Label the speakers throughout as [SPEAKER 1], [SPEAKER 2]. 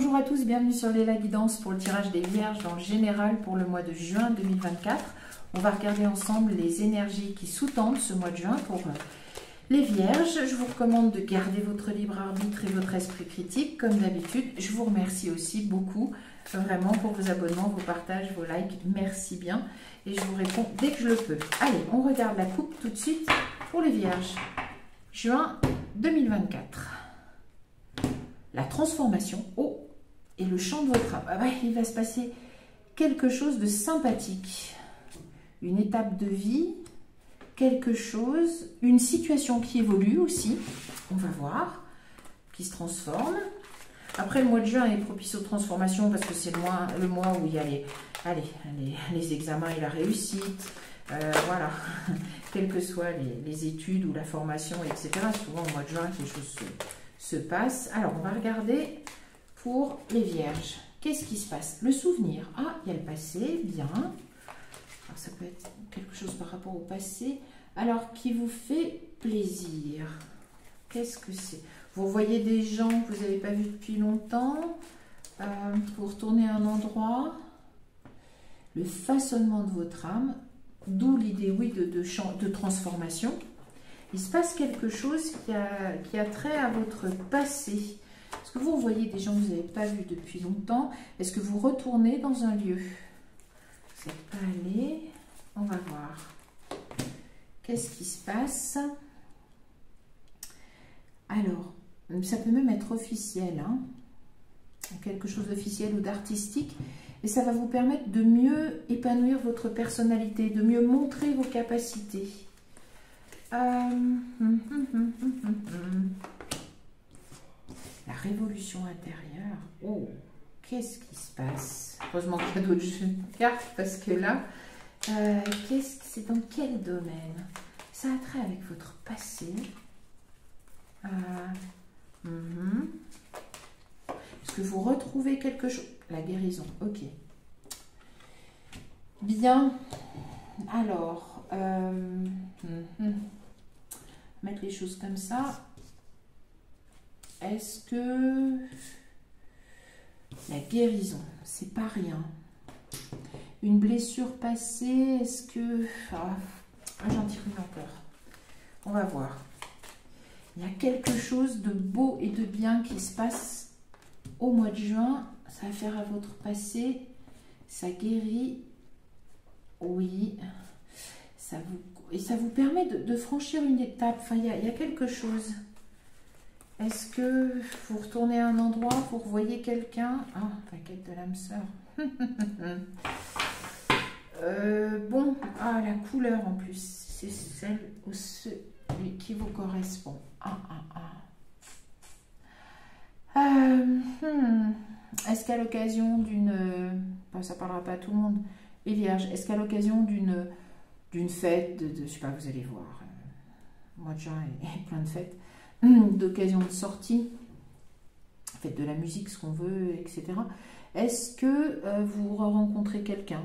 [SPEAKER 1] Bonjour à tous, bienvenue sur Léla Guidance pour le tirage des Vierges dans le général pour le mois de juin 2024. On va regarder ensemble les énergies qui sous-tendent ce mois de juin pour les Vierges. Je vous recommande de garder votre libre arbitre et votre esprit critique comme d'habitude. Je vous remercie aussi beaucoup vraiment pour vos abonnements, vos partages, vos likes. Merci bien et je vous réponds dès que je le peux. Allez, on regarde la coupe tout de suite pour les Vierges. Juin 2024. La transformation, oh, et le chant de votre âme. Ah ouais, il va se passer quelque chose de sympathique. Une étape de vie, quelque chose, une situation qui évolue aussi, on va voir, qui se transforme. Après, le mois de juin est propice aux transformations parce que c'est le mois où il y a les examens et la réussite. Voilà, quelles que soient les études ou la formation, etc. Souvent, au mois de juin, quelque chose se passe. Alors, on va regarder pour les Vierges. Qu'est-ce qui se passe? Le souvenir. Ah, il y a le passé, bien. Alors, ça peut être quelque chose par rapport au passé. Alors, qui vous fait plaisir. Qu'est-ce que c'est? Vous voyez des gens que vous n'avez pas vus depuis longtemps. Vous retournez à un endroit. Le façonnement de votre âme. D'où l'idée, oui, de transformation. Il se passe quelque chose qui a trait à votre passé. Est-ce que vous voyez des gens que vous n'avez pas vus depuis longtemps? Est-ce que vous retournez dans un lieu? Vous n'êtes pas allé? On va voir. Qu'est-ce qui se passe? Alors, ça peut même être officiel, hein? Quelque chose d'officiel ou d'artistique. Et ça va vous permettre de mieux épanouir votre personnalité, de mieux montrer vos capacités. La révolution intérieure. Oh, qu'est-ce qui se passe? Heureusement qu'il y a d'autres cartes parce que là, c'est dans quel domaine? Ça a trait avec votre passé. Est-ce que vous retrouvez quelque chose? La guérison, ok. Bien. Alors, mettre les choses comme ça. Est-ce que la guérison, c'est pas rien? Une blessure passée, est-ce que... j'en tire une encore. On va voir. Il y a quelque chose de beau et de bien qui se passe au mois de juin. Ça va faire à votre passé. Ça guérit. Oui. Ça vous permet de franchir une étape. Enfin, il y a quelque chose. Est-ce que vous retournez à un endroit, vous revoyez quelqu'un? Ah, la quête de l'âme sœur. Bon, la couleur en plus, c'est celle ou celui qui vous correspond. Est-ce qu'à l'occasion d'une... ça ne parlera pas à tout le monde. Les Vierges, est-ce qu'à l'occasion d'une fête, je sais pas, vous allez voir, le mois de juin est plein de fêtes, d'occasion de sortie, fête de la musique, ce qu'on veut, etc. Est-ce que vous rencontrez quelqu'un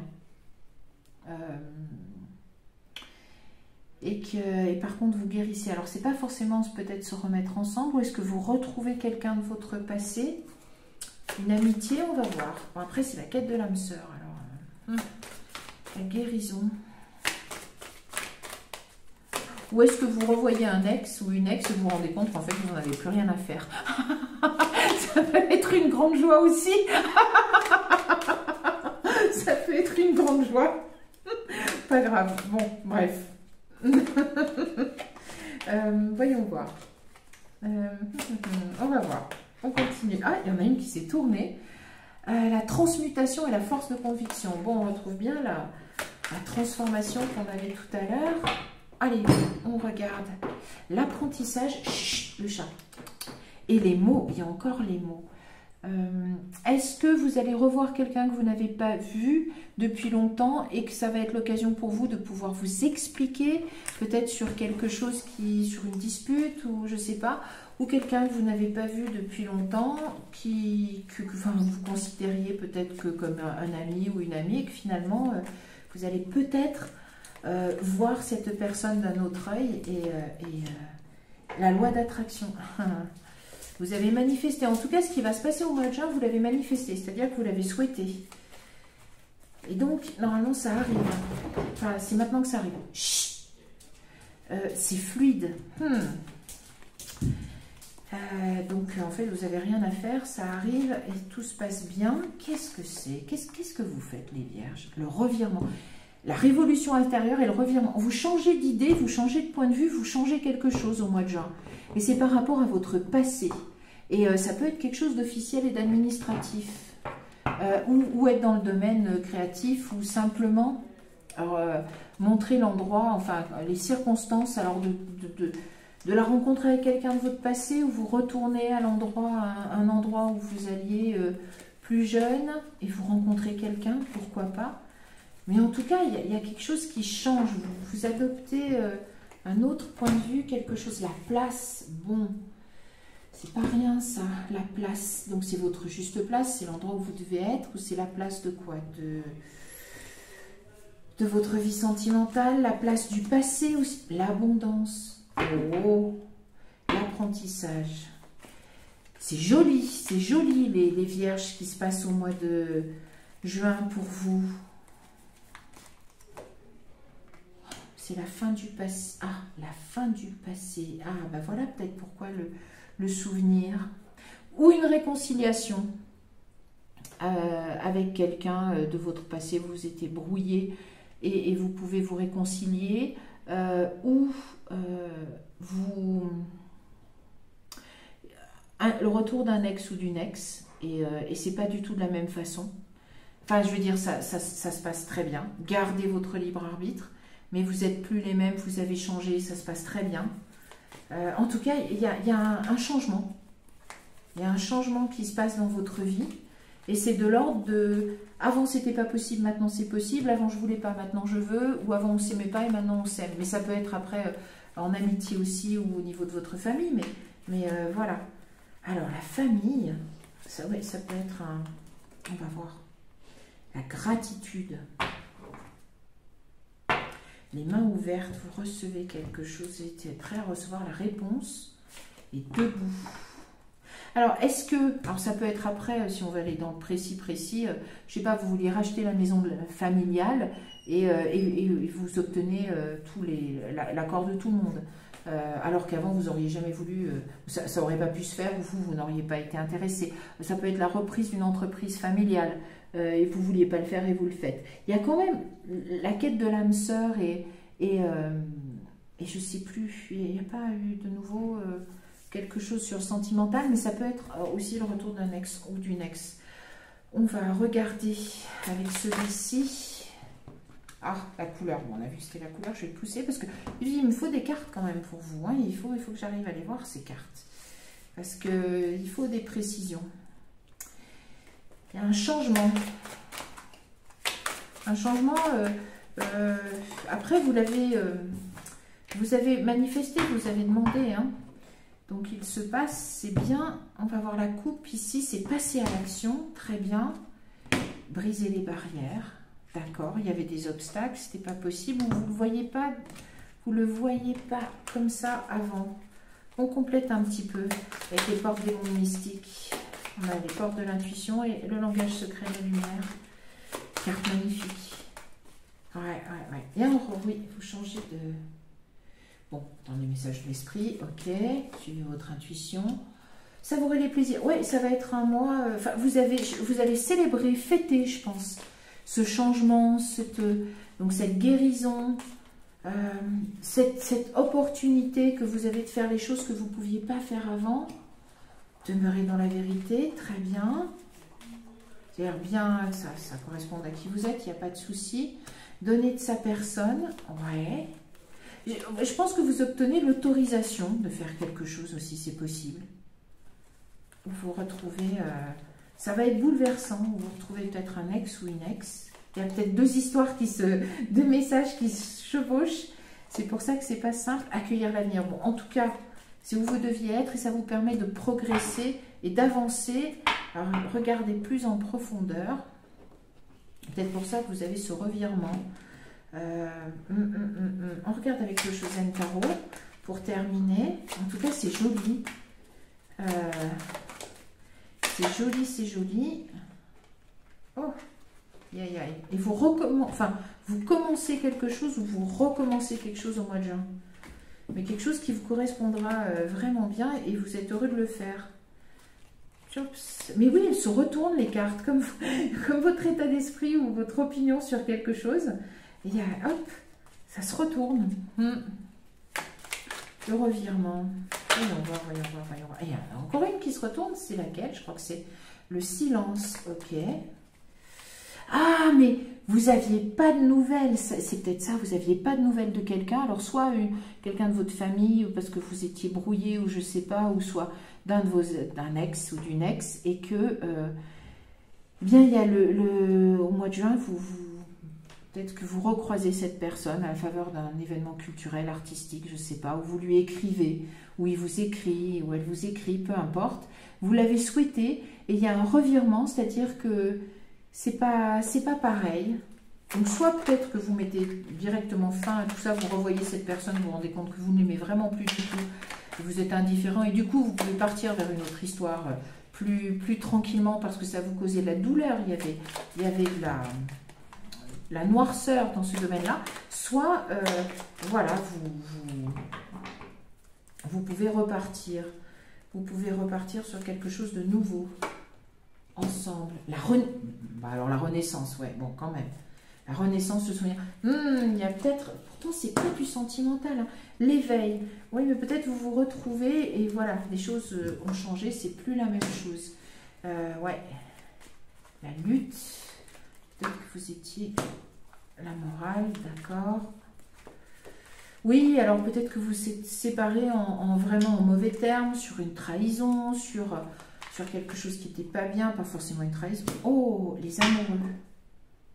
[SPEAKER 1] et par contre vous guérissez? Alors c'est pas forcément peut-être se remettre ensemble, ou est-ce que vous retrouvez quelqu'un de votre passé? Une amitié, on va voir. Bon, après c'est la quête de l'âme sœur. Alors la guérison. Ou est-ce que vous revoyez un ex ou une ex et vous vous rendez compte qu'en fait vous n'en avez plus rien à faire? Ça peut être une grande joie aussi. Ça peut être une grande joie. Pas grave. Bon, bref. Voyons voir. On va voir. On continue. Ah, il y en a une qui s'est tournée. La transmutation et la force de conviction. Bon, on retrouve bien la transformation qu'on avait tout à l'heure. Allez, on regarde. L'apprentissage, le chat. Et les mots, il y a encore les mots. Est-ce que vous allez revoir quelqu'un que vous n'avez pas vu depuis longtemps et que ça va être l'occasion pour vous de pouvoir vous expliquer peut-être sur quelque chose sur une dispute ou je sais pas, ou quelqu'un que vous n'avez pas vu depuis longtemps que vous considériez peut-être que comme un ami ou une amie et que finalement vous allez peut-être voir cette personne d'un autre œil et la loi d'attraction. Vous avez manifesté. En tout cas, ce qui va se passer au mois de juin, vous l'avez manifesté. C'est-à-dire que vous l'avez souhaité. Et donc, normalement, ça arrive. Enfin, c'est maintenant que ça arrive. C'est fluide. Donc, en fait, vous n'avez rien à faire. Ça arrive et tout se passe bien. Qu'est-ce que c'est? Qu'est-ce que vous faites, les vierges? Le revirement. La révolution intérieure et le revirement. Vous changez d'idée, vous changez de point de vue, vous changez quelque chose au mois de juin. Et c'est par rapport à votre passé. Et ça peut être quelque chose d'officiel et d'administratif. Ou être dans le domaine créatif, ou simplement montrer l'endroit, enfin les circonstances, alors de la rencontre avec quelqu'un de votre passé, ou vous retournez à l'endroit, un endroit où vous alliez plus jeune, et vous rencontrez quelqu'un, pourquoi pas. Mais en tout cas, il y a quelque chose qui change. Vous adoptez un autre point de vue, quelque chose. La place, bon, c'est pas rien ça, la place. Donc c'est votre juste place, c'est l'endroit où vous devez être, ou c'est la place de quoi? De votre vie sentimentale, la place du passé aussi, l'abondance, oh, l'apprentissage. C'est joli les vierges qui se passent au mois de juin pour vous. C'est la fin du passé. Ah, la fin du passé. Ah, ben voilà peut-être pourquoi le souvenir. Ou une réconciliation avec quelqu'un de votre passé. Vous étiez brouillé et vous pouvez vous réconcilier. Ou le retour d'un ex ou d'une ex. Et c'est pas du tout de la même façon. Enfin, je veux dire, ça se passe très bien. Gardez votre libre arbitre. Mais vous n'êtes plus les mêmes, vous avez changé, ça se passe très bien. En tout cas, il y a un changement. Il y a un changement qui se passe dans votre vie. Et c'est de l'ordre de... Avant, c'était pas possible, maintenant c'est possible. Avant, je voulais pas, maintenant je veux. Ou avant, on s'aimait pas et maintenant on s'aime. Mais ça peut être après en amitié aussi ou au niveau de votre famille. Mais voilà. Alors, la famille, ça, ouais, ça peut être un... On va voir. La gratitude. Les mains ouvertes, vous recevez quelque chose, vous êtes prêt à recevoir la réponse. Et debout. Alors, est-ce que... Alors, ça peut être après, si on va aller dans le précis, je sais pas, vous vouliez racheter la maison familiale et vous obtenez l'accord de tout le monde. Alors qu'avant, vous n'auriez jamais voulu... ça n'aurait pas pu se faire, vous n'auriez pas été intéressé. Ça peut être la reprise d'une entreprise familiale. Et vous ne vouliez pas le faire et vous le faites. Il y a quand même la quête de l'âme sœur et je ne sais plus, il n'y a pas eu de nouveau quelque chose sur le sentimental, mais ça peut être aussi le retour d'un ex ou d'une ex. On va regarder avec celui-ci. Ah, la couleur, bon, on a vu que c'était la couleur, je vais le pousser parce que il me faut des cartes quand même pour vous. Hein. Il faut que j'arrive à les voir ces cartes. Parce qu'il faut des précisions. Il y a un changement. Un changement. Après, vous avez manifesté, vous avez demandé. Hein. Donc, il se passe, c'est bien. On va voir la coupe ici. C'est passer à l'action. Très bien. Briser les barrières. D'accord. Il y avait des obstacles. C'était pas possible. Vous ne le voyez pas comme ça avant. On complète un petit peu avec les portes des mondes mystiques. On a les portes de l'intuition et le langage secret de la lumière. Carte magnifique. Ouais. Et alors, oui, vous changez de... Bon, dans les messages de l'esprit, ok. Suivez votre intuition. Savourez les plaisirs. Ouais, ça va être un mois... Enfin, vous allez célébrer, fêter, je pense, ce changement, cette guérison, cette opportunité que vous avez de faire les choses que vous ne pouviez pas faire avant. Demeurez dans la vérité, très bien. C'est-à-dire bien, ça correspond à qui vous êtes, il n'y a pas de souci. Donner de sa personne, ouais. Je pense que vous obtenez l'autorisation de faire quelque chose aussi, c'est possible. Vous retrouvez, ça va être bouleversant, vous retrouvez peut-être un ex ou une ex. Il y a peut-être deux histoires deux messages qui se chevauchent. C'est pour ça que c'est pas simple, accueillir l'avenir. Bon, en tout cas, c'est où vous deviez être et ça vous permet de progresser et d'avancer. Alors, regardez plus en profondeur. Peut-être pour ça que vous avez ce revirement. On regarde avec le Chosen Tarot pour terminer. En tout cas, c'est joli. C'est joli, c'est joli. Oh, aïe, aïe. Et vous commencez quelque chose ou vous recommencez quelque chose au mois de juin. Mais quelque chose qui vous correspondra vraiment bien et vous êtes heureux de le faire. Mais oui, elles se retournent les cartes, comme votre état d'esprit ou votre opinion sur quelque chose. Et hop, ça se retourne. Le revirement. Voyons voir. Il y en a encore une qui se retourne, c'est laquelle? Je crois que c'est le silence. Ok. Ah, mais vous n'aviez pas de nouvelles. C'est peut-être ça, vous n'aviez pas de nouvelles de quelqu'un. Alors, soit quelqu'un de votre famille, ou parce que vous étiez brouillé, ou je ne sais pas, ou soit d'un ex ou d'une ex, et que, bien, il y a au mois de juin, peut-être que vous recroisez cette personne à la faveur d'un événement culturel, artistique, je ne sais pas, où vous lui écrivez, ou il vous écrit, ou elle vous écrit, peu importe. Vous l'avez souhaité, et il y a un revirement, c'est-à-dire que c'est pas pareil. Donc, soit peut-être que vous mettez directement fin à tout ça, vous revoyez cette personne, vous vous rendez compte que vous ne l'aimez vraiment plus du tout, vous êtes indifférent, et du coup, vous pouvez partir vers une autre histoire plus tranquillement, parce que ça vous causait de la douleur, il y avait de la noirceur dans ce domaine-là, soit, voilà, vous pouvez repartir. Vous pouvez repartir sur quelque chose de nouveau, ensemble. Alors la renaissance, ouais, bon, quand même. La renaissance, se souvenir. Il y a peut-être, pourtant, c'est pas du sentimental, hein. L'éveil. Oui, mais peut-être vous vous retrouvez et voilà, les choses ont changé, c'est plus la même chose. Ouais. La lutte. Peut-être que vous étiez la morale, d'accord. Oui, alors peut-être que vous êtes séparés vraiment en mauvais termes, sur une trahison, sur quelque chose qui n'était pas bien, pas forcément une trahison. Oh, les amoureux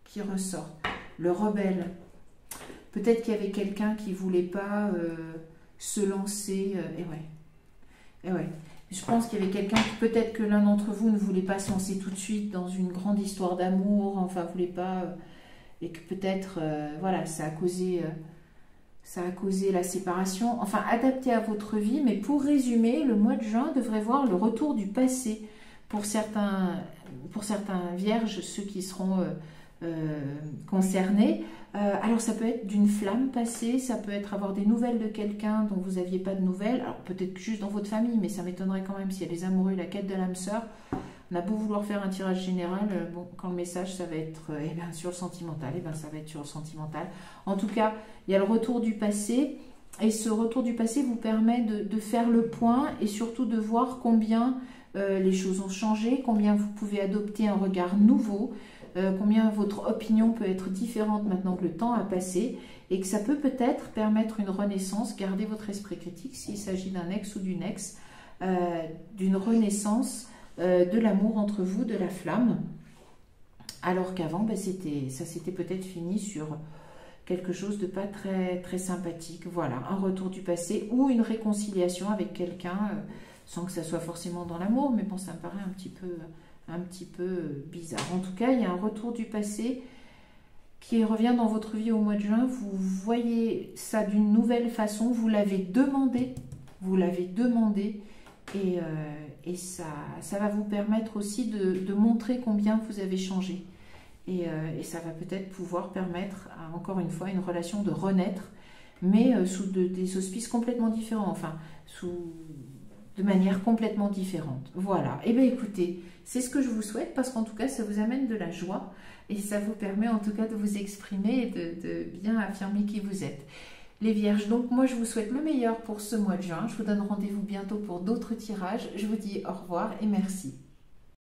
[SPEAKER 1] qui ressortent. Le rebelle. Peut-être qu'il y avait quelqu'un qui ne voulait pas se lancer. Et ouais. Je pense qu'il y avait quelqu'un qui, peut-être que l'un d'entre vous ne voulait pas se lancer tout de suite dans une grande histoire d'amour, enfin, voulait pas, et que peut-être, voilà, ça a causé la séparation. Enfin, adapté à votre vie, mais pour résumer, le mois de juin devrait voir le retour du passé pour certains vierges, ceux qui seront concernés. Alors, ça peut être d'une flamme passée, ça peut être avoir des nouvelles de quelqu'un dont vous n'aviez pas de nouvelles, alors peut-être juste dans votre famille, mais ça m'étonnerait quand même s'il y a des amoureux, la quête de l'âme sœur. On a beau vouloir faire un tirage général, bon, quand le message, ça va être sur le sentimental, ça va être sur le sentimental. En tout cas, il y a le retour du passé, et ce retour du passé vous permet de faire le point, et surtout de voir combien les choses ont changé, combien vous pouvez adopter un regard nouveau, combien votre opinion peut être différente maintenant que le temps a passé, et que ça peut peut-être permettre une renaissance. Gardez votre esprit critique s'il s'agit d'un ex ou d'une ex, d'une renaissance de l'amour entre vous, de la flamme, alors qu'avant, ça s'était peut-être fini sur quelque chose de pas très, très sympathique. Voilà, un retour du passé ou une réconciliation avec quelqu'un, sans que ça soit forcément dans l'amour, mais bon, ça me paraît un petit peu bizarre. En tout cas, il y a un retour du passé qui revient dans votre vie au mois de juin. Vous voyez ça d'une nouvelle façon, vous l'avez demandé, et ça va vous permettre aussi de montrer combien vous avez changé. Et ça va peut-être pouvoir permettre, encore une fois, une relation de renaître, mais sous des auspices complètement différents, enfin, de manière complètement différente. Voilà. Et bien écoutez, c'est ce que je vous souhaite, parce qu'en tout cas, ça vous amène de la joie, et ça vous permet en tout cas de vous exprimer et de bien affirmer qui vous êtes. Les Vierges, donc moi je vous souhaite le meilleur pour ce mois de juin. Je vous donne rendez-vous bientôt pour d'autres tirages. Je vous dis au revoir et merci.